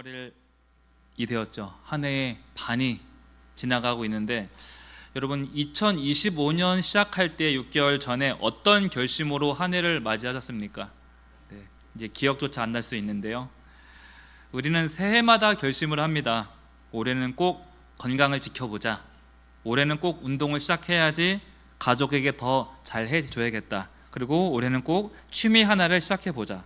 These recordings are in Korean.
6개월이 되었죠. 한 해의 반이 지나가고 있는데 여러분 2025년 시작할 때 6개월 전에 어떤 결심으로 한 해를 맞이하셨습니까? 네, 이제 기억조차 안 날 수 있는데요. 우리는 새해마다 결심을 합니다. 올해는 꼭 건강을 지켜보자. 올해는 꼭 운동을 시작해야지 가족에게 더 잘해줘야겠다. 그리고 올해는 꼭 취미 하나를 시작해보자.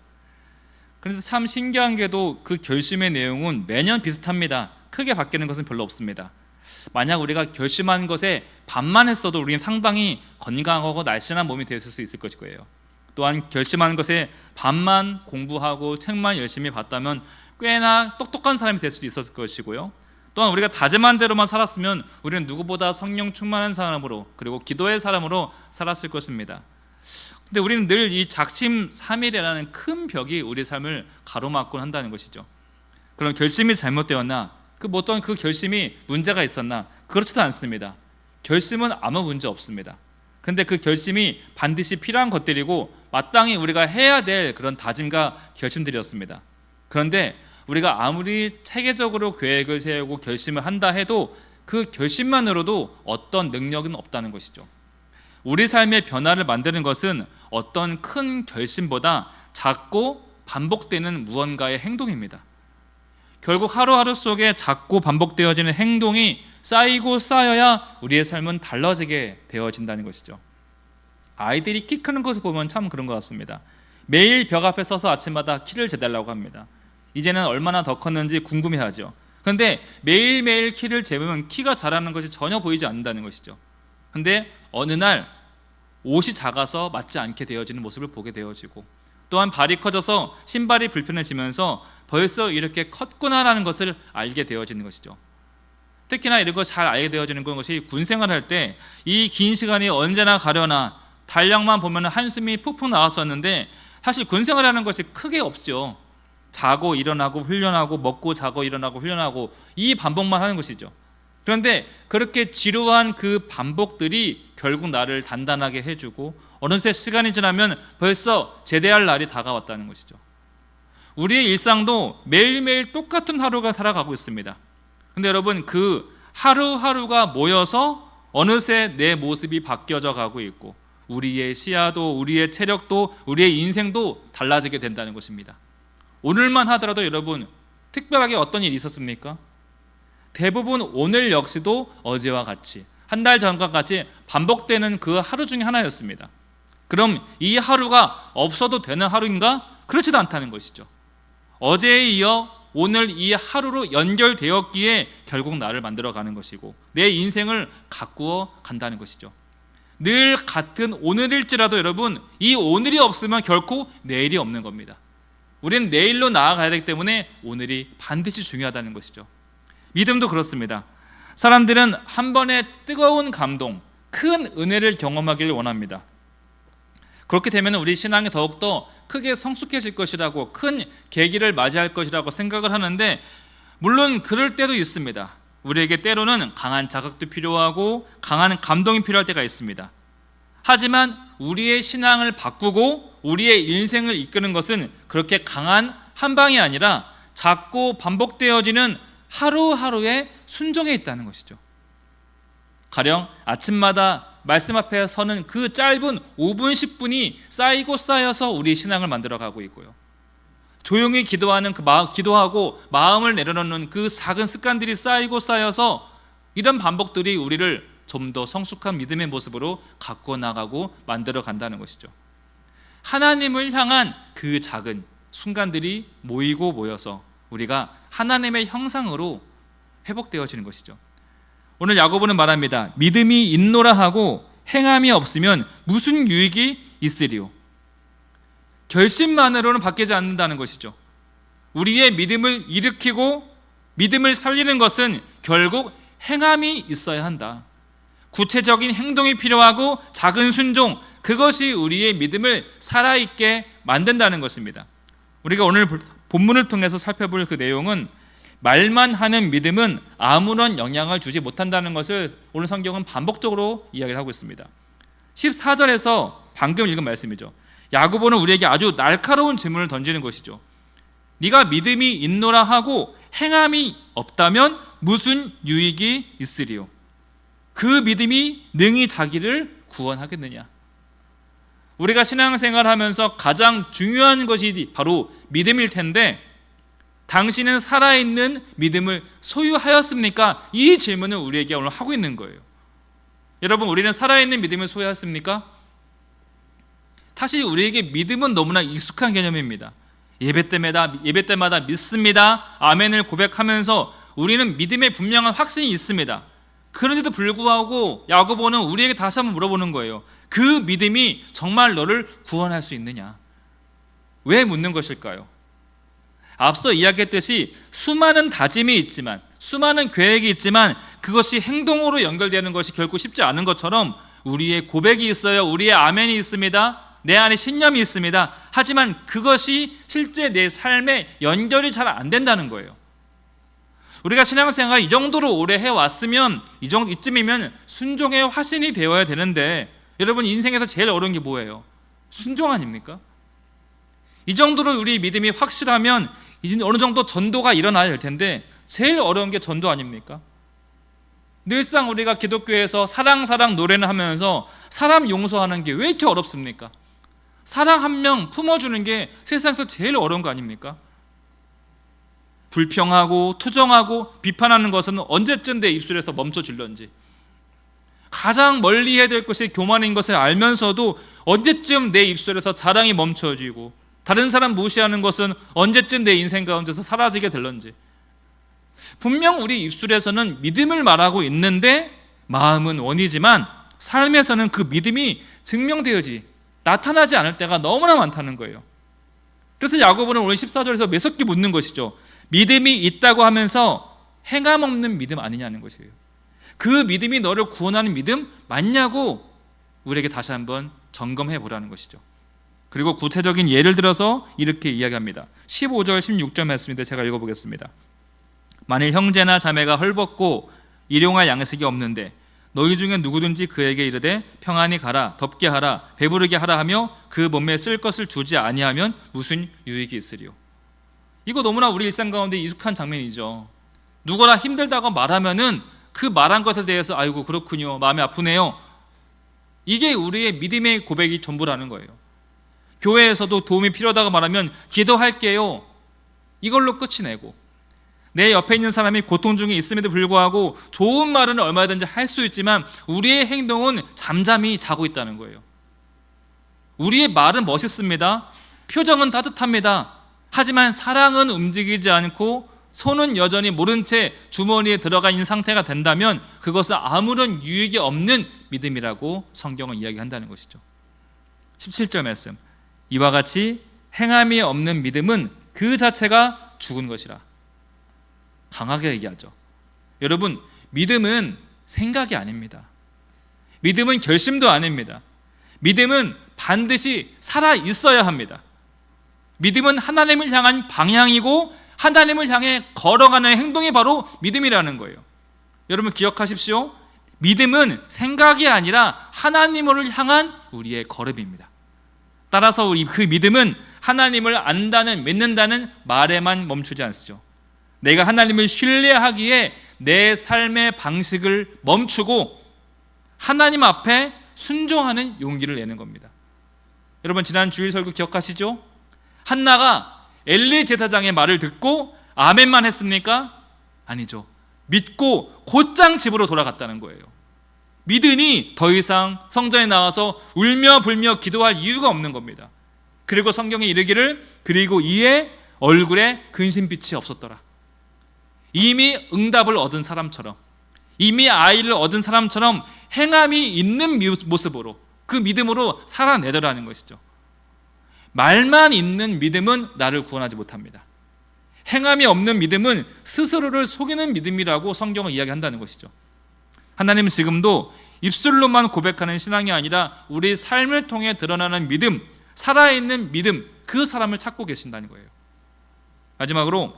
그런데 참 신기한 게도 그 결심의 내용은 매년 비슷합니다. 크게 바뀌는 것은 별로 없습니다. 만약 우리가 결심한 것에 반만 했어도 우리는 상당히 건강하고 날씬한 몸이 될 수 있을 것일 거예요. 또한 결심한 것에 반만 공부하고 책만 열심히 봤다면 꽤나 똑똑한 사람이 될 수도 있었을 것이고요. 또한 우리가 다짐한 대로만 살았으면 우리는 누구보다 성령 충만한 사람으로 그리고 기도의 사람으로 살았을 것입니다. 근데 우리는 늘 이 작심삼일이라는 큰 벽이 우리 삶을 가로막곤 한다는 것이죠. 그럼 결심이 잘못되었나? 어떤 그 결심이 문제가 있었나? 그렇지도 않습니다. 결심은 아무 문제 없습니다. 그런데 그 결심이 반드시 필요한 것들이고 마땅히 우리가 해야 될 그런 다짐과 결심들이었습니다. 그런데 우리가 아무리 체계적으로 계획을 세우고 결심을 한다 해도 그 결심만으로도 어떤 능력은 없다는 것이죠. 우리 삶의 변화를 만드는 것은 어떤 큰 결심보다 작고 반복되는 무언가의 행동입니다. 결국 하루하루 속에 작고 반복되어지는 행동이 쌓이고 쌓여야 우리의 삶은 달라지게 되어진다는 것이죠. 아이들이 키 크는 것을 보면 참 그런 것 같습니다. 매일 벽 앞에 서서 아침마다 키를 재달라고 합니다. 이제는 얼마나 더 컸는지 궁금해하죠. 그런데 매일매일 키를 재보면 키가 자라는 것이 전혀 보이지 않는다는 것이죠. 그런데 어느 날 옷이 작아서 맞지 않게 되어지는 모습을 보게 되어지고 또한 발이 커져서 신발이 불편해지면서 벌써 이렇게 컸구나라는 것을 알게 되어지는 것이죠. 특히나 이런 거 잘 알게 되어지는 것이 군 생활할 때 이 긴 시간이 언제나 가려나 달력만 보면 한숨이 푹푹 나왔었는데 사실 군 생활하는 것이 크게 없죠. 자고 일어나고 훈련하고 먹고 자고 일어나고 훈련하고 이 반복만 하는 것이죠. 그런데 그렇게 지루한 그 반복들이 결국 나를 단단하게 해주고 어느새 시간이 지나면 벌써 제대할 날이 다가왔다는 것이죠. 우리의 일상도 매일매일 똑같은 하루가 살아가고 있습니다. 그런데 여러분 그 하루하루가 모여서 어느새 내 모습이 바뀌어져 가고 있고 우리의 시야도 우리의 체력도 우리의 인생도 달라지게 된다는 것입니다. 오늘만 하더라도 여러분 특별하게 어떤 일이 있었습니까? 대부분 오늘 역시도 어제와 같이 한 달 전과 같이 반복되는 그 하루 중에 하나였습니다. 그럼 이 하루가 없어도 되는 하루인가? 그렇지도 않다는 것이죠. 어제에 이어 오늘 이 하루로 연결되었기에 결국 나를 만들어가는 것이고 내 인생을 가꾸어 간다는 것이죠. 늘 같은 오늘일지라도 여러분 이 오늘이 없으면 결코 내일이 없는 겁니다. 우리는 내일로 나아가야 되기 때문에 오늘이 반드시 중요하다는 것이죠. 믿음도 그렇습니다. 사람들은 한 번의 뜨거운 감동, 큰 은혜를 경험하기를 원합니다. 그렇게 되면 우리 신앙이 더욱더 크게 성숙해질 것이라고 큰 계기를 맞이할 것이라고 생각을 하는데 물론 그럴 때도 있습니다. 우리에게 때로는 강한 자극도 필요하고 강한 감동이 필요할 때가 있습니다. 하지만 우리의 신앙을 바꾸고 우리의 인생을 이끄는 것은 그렇게 강한 한 방이 아니라 작고 반복되어지는 하루하루의 순종에 있다는 것이죠. 가령 아침마다 말씀 앞에 서는 그 짧은 5분 10분이 쌓이고 쌓여서 우리 신앙을 만들어가고 있고요. 조용히 기도하는 기도하고 마음을 내려놓는 그 작은 습관들이 쌓이고 쌓여서 이런 반복들이 우리를 좀 더 성숙한 믿음의 모습으로 가꾸어 나가고 만들어 간다는 것이죠. 하나님을 향한 그 작은 순간들이 모이고 모여서 우리가 하나님의 형상으로 회복되어지는 것이죠. 오늘 야고보는 말합니다. 믿음이 있노라 하고 행함이 없으면 무슨 유익이 있으리요? 결심만으로는 바뀌지 않는다는 것이죠. 우리의 믿음을 일으키고 믿음을 살리는 것은 결국 행함이 있어야 한다. 구체적인 행동이 필요하고 작은 순종, 그것이 우리의 믿음을 살아있게 만든다는 것입니다. 우리가 오늘 본문을 통해서 살펴볼 그 내용은 말만 하는 믿음은 아무런 영향을 주지 못한다는 것을 오늘 성경은 반복적으로 이야기를 하고 있습니다. 14절에서 방금 읽은 말씀이죠. 야고보는 우리에게 아주 날카로운 질문을 던지는 것이죠. 네가 믿음이 있노라 하고 행함이 없다면 무슨 유익이 있으리요? 그 믿음이 능히 자기를 구원하겠느냐? 우리가 신앙생활하면서 가장 중요한 것이 바로 믿음일 텐데, 당신은 살아있는 믿음을 소유하였습니까? 이 질문을 우리에게 오늘 하고 있는 거예요. 여러분, 우리는 살아있는 믿음을 소유하였습니까? 사실 우리에게 믿음은 너무나 익숙한 개념입니다. 예배 때마다 믿습니다, 아멘을 고백하면서 우리는 믿음에 분명한 확신이 있습니다. 그런데도 불구하고 야고보는 우리에게 다시 한번 물어보는 거예요. 그 믿음이 정말 너를 구원할 수 있느냐? 왜 묻는 것일까요? 앞서 이야기했듯이 수많은 다짐이 있지만, 수많은 계획이 있지만 그것이 행동으로 연결되는 것이 결코 쉽지 않은 것처럼 우리의 고백이 있어요. 우리의 아멘이 있습니다. 내 안에 신념이 있습니다. 하지만 그것이 실제 내 삶에 연결이 잘 안 된다는 거예요. 우리가 신앙생활 이 정도로 오래 해왔으면, 이쯤이면 순종의 화신이 되어야 되는데, 여러분, 인생에서 제일 어려운 게 뭐예요? 순종 아닙니까? 이 정도로 우리 믿음이 확실하면 이제 어느 정도 전도가 일어나야 될 텐데, 제일 어려운 게 전도 아닙니까? 늘상 우리가 기독교에서 사랑 노래를 하면서 사람 용서하는 게 왜 이렇게 어렵습니까? 사랑 한 명 품어주는 게 세상에서 제일 어려운 거 아닙니까? 불평하고 투정하고 비판하는 것은 언제쯤 내 입술에서 멈춰질런지, 가장 멀리 해야 될 것이 교만인 것을 알면서도 언제쯤 내 입술에서 자랑이 멈춰지고, 다른 사람 무시하는 것은 언제쯤 내 인생 가운데서 사라지게 될런지, 분명 우리 입술에서는 믿음을 말하고 있는데 마음은 원이지만 삶에서는 그 믿음이 나타나지 않을 때가 너무나 많다는 거예요. 그래서 야고보는 오늘 14절에서 매섭게 묻는 것이죠. 믿음이 있다고 하면서 행함 없는 믿음 아니냐는 것이에요. 그 믿음이 너를 구원하는 믿음 맞냐고 우리에게 다시 한번 점검해 보라는 것이죠. 그리고 구체적인 예를 들어서 이렇게 이야기합니다. 15절 16절 말씀인데 제가 읽어보겠습니다. 만일 형제나 자매가 헐벗고 일용할 양식이 없는데 너희 중에 누구든지 그에게 이르되 평안히 가라, 덥게 하라, 배부르게 하라 하며 그 몸에 쓸 것을 주지 아니하면 무슨 유익이 있으리요? 이거 너무나 우리 일상 가운데 익숙한 장면이죠. 누구나 힘들다고 말하면은 그 말한 것에 대해서 아이고 그렇군요, 마음이 아프네요, 이게 우리의 믿음의 고백이 전부라는 거예요. 교회에서도 도움이 필요하다고 말하면 기도할게요, 이걸로 끝이 내고, 내 옆에 있는 사람이 고통 중에 있음에도 불구하고 좋은 말은 얼마든지 할 수 있지만 우리의 행동은 잠잠히 자고 있다는 거예요. 우리의 말은 멋있습니다, 표정은 따뜻합니다. 하지만 사랑은 움직이지 않고 손은 여전히 모른 채 주머니에 들어가 있는 상태가 된다면 그것은 아무런 유익이 없는 믿음이라고 성경은 이야기한다는 것이죠. 17절 말씀, 이와 같이 행함이 없는 믿음은 그 자체가 죽은 것이라. 강하게 얘기하죠. 여러분, 믿음은 생각이 아닙니다. 믿음은 결심도 아닙니다. 믿음은 반드시 살아 있어야 합니다. 믿음은 하나님을 향한 방향이고 하나님을 향해 걸어가는 행동이 바로 믿음이라는 거예요. 여러분 기억하십시오. 믿음은 생각이 아니라 하나님을 향한 우리의 걸음입니다. 따라서 우리 그 믿음은 하나님을 안다는, 믿는다는 말에만 멈추지 않죠. 내가 하나님을 신뢰하기에 내 삶의 방식을 멈추고 하나님 앞에 순종하는 용기를 내는 겁니다. 여러분 지난 주일 설교 기억하시죠? 한나가 엘리 제사장의 말을 듣고 아멘만 했습니까? 아니죠. 믿고 곧장 집으로 돌아갔다는 거예요. 믿으니 더 이상 성전에 나와서 울며 불며 기도할 이유가 없는 겁니다. 그리고 성경에 이르기를 그리고 이에 얼굴에 근심빛이 없었더라. 이미 응답을 얻은 사람처럼, 이미 아이를 얻은 사람처럼 행함이 있는 모습으로, 그 믿음으로 살아내더라는 것이죠. 말만 있는 믿음은 나를 구원하지 못합니다. 행함이 없는 믿음은 스스로를 속이는 믿음이라고 성경은 이야기한다는 것이죠. 하나님은 지금도 입술로만 고백하는 신앙이 아니라 우리 삶을 통해 드러나는 믿음, 살아있는 믿음, 그 사람을 찾고 계신다는 거예요. 마지막으로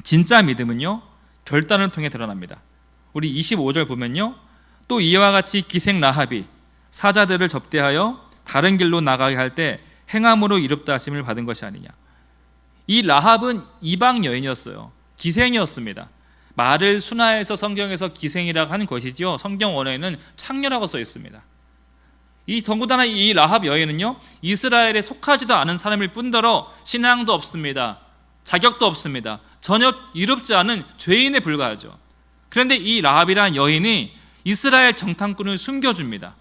진짜 믿음은요, 결단을 통해 드러납니다. 우리 25절 보면요, 또 이와 같이 기생 라합이 사자들을 접대하여 다른 길로 나가게 할 때 행함으로 이롭다 하심을 받은 것이 아니냐. 이 라합은 이방 여인이었어요. 기생이었습니다. 말을 순화해서 성경에서 기생이라고 하는 것이지요, 성경 원어에는 창녀라고 써 있습니다. 이 더군다나 이 라합 여인은요, 이스라엘에 속하지도 않은 사람일 뿐더러 신앙도 없습니다. 자격도 없습니다. 전혀 이롭지 않은 죄인에 불과하죠. 그런데 이 라합이라는 여인이 이스라엘 정탐꾼을 숨겨줍니다.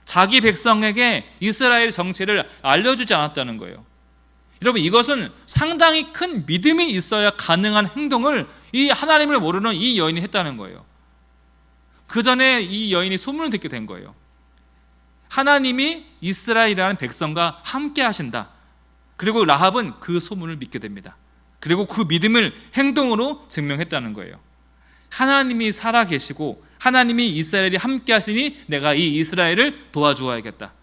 자기 백성에게 이스라엘 정체를 알려주지 않았다는 거예요. 여러분, 이것은 상당히 큰 믿음이 있어야 가능한 행동을 이 하나님을 모르는 이 여인이 했다는 거예요. 그 전에 이 여인이 소문을 듣게 된 거예요. 하나님이 이스라엘이라는 백성과 함께 하신다. 그리고 라합은 그 소문을 믿게 됩니다. 그리고 그 믿음을 행동으로 증명했다는 거예요. 하나님이 살아계시고 하나님이 이스라엘이 함께 하시니 내가 이 이스라엘을 도와주어야겠다.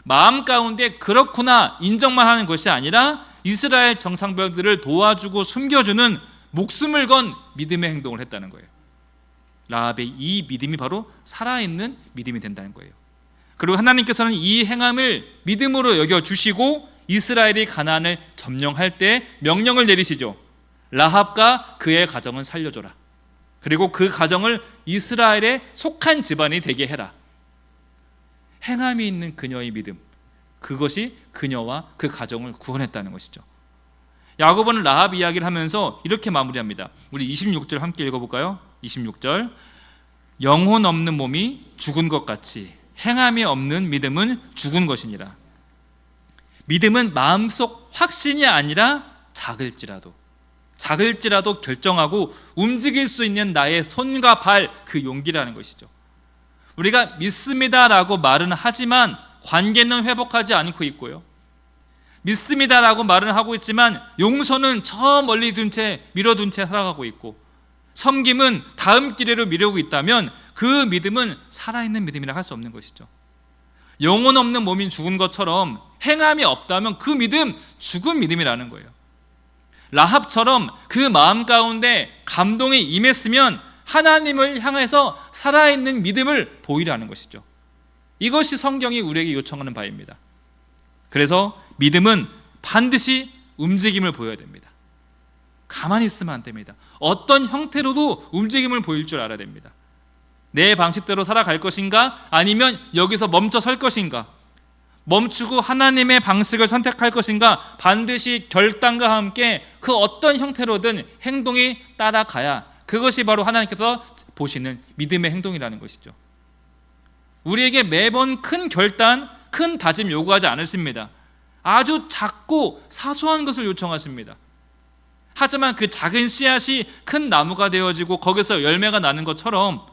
마음 가운데 그렇구나 인정만 하는 것이 아니라 이스라엘 정상병들을 도와주고 숨겨주는 목숨을 건 믿음의 행동을 했다는 거예요. 라합의 이 믿음이 바로 살아있는 믿음이 된다는 거예요. 그리고 하나님께서는 이 행함을 믿음으로 여겨주시고 이스라엘이 가나안을 점령할 때 명령을 내리시죠. 라합과 그의 가정은 살려줘라. 그리고 그 가정을 이스라엘에 속한 집안이 되게 해라. 행함이 있는 그녀의 믿음, 그것이 그녀와 그 가정을 구원했다는 것이죠. 야고보는 라합 이야기를 하면서 이렇게 마무리합니다. 우리 26절 함께 읽어볼까요? 26절, 영혼 없는 몸이 죽은 것 같이 행함이 없는 믿음은 죽은 것이니라. 믿음은 마음속 확신이 아니라 작을지라도 결정하고 움직일 수 있는 나의 손과 발, 그 용기라는 것이죠. 우리가 믿습니다라고 말은 하지만 관계는 회복하지 않고 있고요, 믿습니다라고 말은 하고 있지만 용서는 저 멀리 밀어둔 채 살아가고 있고, 섬김은 다음 기회로 미루고 있다면 그 믿음은 살아있는 믿음이라 할 수 없는 것이죠. 영혼 없는 몸이 죽은 것처럼 행함이 없다면 그 믿음 죽은 믿음이라는 거예요. 라합처럼 그 마음 가운데 감동이 임했으면 하나님을 향해서 살아있는 믿음을 보이라는 것이죠. 이것이 성경이 우리에게 요청하는 바입니다. 그래서 믿음은 반드시 움직임을 보여야 됩니다. 가만히 있으면 안 됩니다. 어떤 형태로도 움직임을 보일 줄 알아야 됩니다. 내 방식대로 살아갈 것인가, 아니면 여기서 멈춰 설 것인가, 멈추고 하나님의 방식을 선택할 것인가, 반드시 결단과 함께 그 어떤 형태로든 행동이 따라가야 그것이 바로 하나님께서 보시는 믿음의 행동이라는 것이죠. 우리에게 매번 큰 결단, 큰 다짐 요구하지 않으십니다. 아주 작고 사소한 것을 요청하십니다. 하지만 그 작은 씨앗이 큰 나무가 되어지고 거기서 열매가 나는 것처럼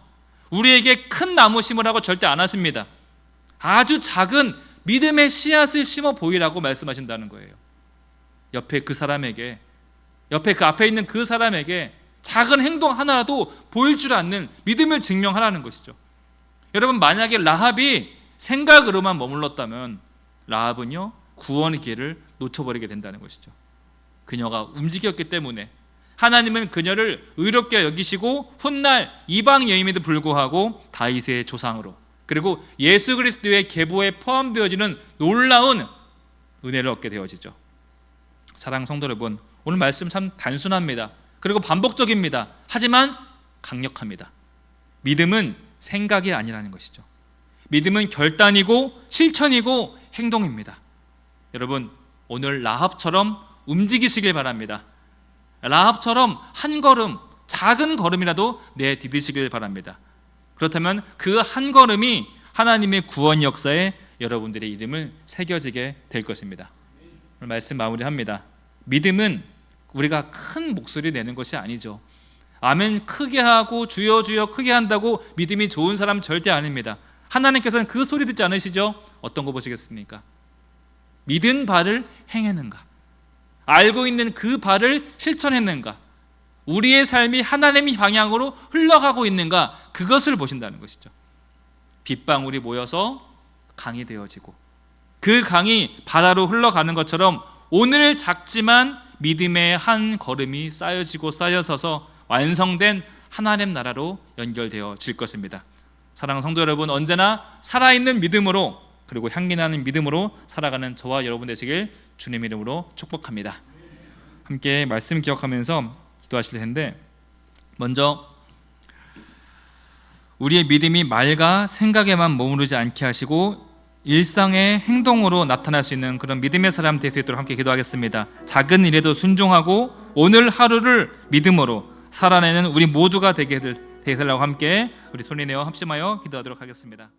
우리에게 큰 나무 심으라고 절대 안 하십니다. 아주 작은 믿음의 씨앗을 심어 보이라고 말씀하신다는 거예요. 옆에 그 앞에 있는 그 사람에게 작은 행동 하나라도 보일 줄 아는 믿음을 증명하라는 것이죠. 여러분, 만약에 라합이 생각으로만 머물렀다면 라합은요, 구원의 기회를 놓쳐버리게 된다는 것이죠. 그녀가 움직였기 때문에 하나님은 그녀를 의롭게 여기시고 훗날 이방 여인임에도 불구하고 다윗의 조상으로, 그리고 예수 그리스도의 계보에 포함되어지는 놀라운 은혜를 얻게 되어지죠. 사랑하는 성도 여러분, 오늘 말씀 참 단순합니다. 그리고 반복적입니다. 하지만 강력합니다. 믿음은 생각이 아니라는 것이죠. 믿음은 결단이고 실천이고 행동입니다. 여러분, 오늘 라합처럼 움직이시길 바랍니다. 라합처럼 한 걸음, 작은 걸음이라도 내디디시길 바랍니다. 그렇다면 그 한 걸음이 하나님의 구원 역사에 여러분들의 이름을 새겨지게 될 것입니다. 오늘 말씀 마무리합니다. 믿음은 우리가 큰 목소리 내는 것이 아니죠. 아멘 크게 하고 주여 주여 크게 한다고 믿음이 좋은 사람은 절대 아닙니다. 하나님께서는 그 소리 듣지 않으시죠? 어떤 거 보시겠습니까? 믿은 바를 행했는가? 알고 있는 그 바를 실천했는가? 우리의 삶이 하나님의 방향으로 흘러가고 있는가? 그것을 보신다는 것이죠. 빗방울이 모여서 강이 되어지고 그 강이 바다로 흘러가는 것처럼 오늘 작지만 믿음의 한 걸음이 쌓여지고 쌓여서서 완성된 하나님 나라로 연결되어질 것입니다. 사랑하는 성도 여러분, 언제나 살아있는 믿음으로, 그리고 향기나는 믿음으로 살아가는 저와 여러분 되시길 주님 이름으로 축복합니다. 함께 말씀 기억하면서 기도하실 텐데, 먼저 우리의 믿음이 말과 생각에만 머무르지 않게 하시고 일상의 행동으로 나타날 수 있는 그런 믿음의 사람 될 수 있도록 함께 기도하겠습니다. 작은 일에도 순종하고 오늘 하루를 믿음으로 살아내는 우리 모두가 되게 해달라고 함께 우리 손이 내어 합심하여 기도하도록 하겠습니다.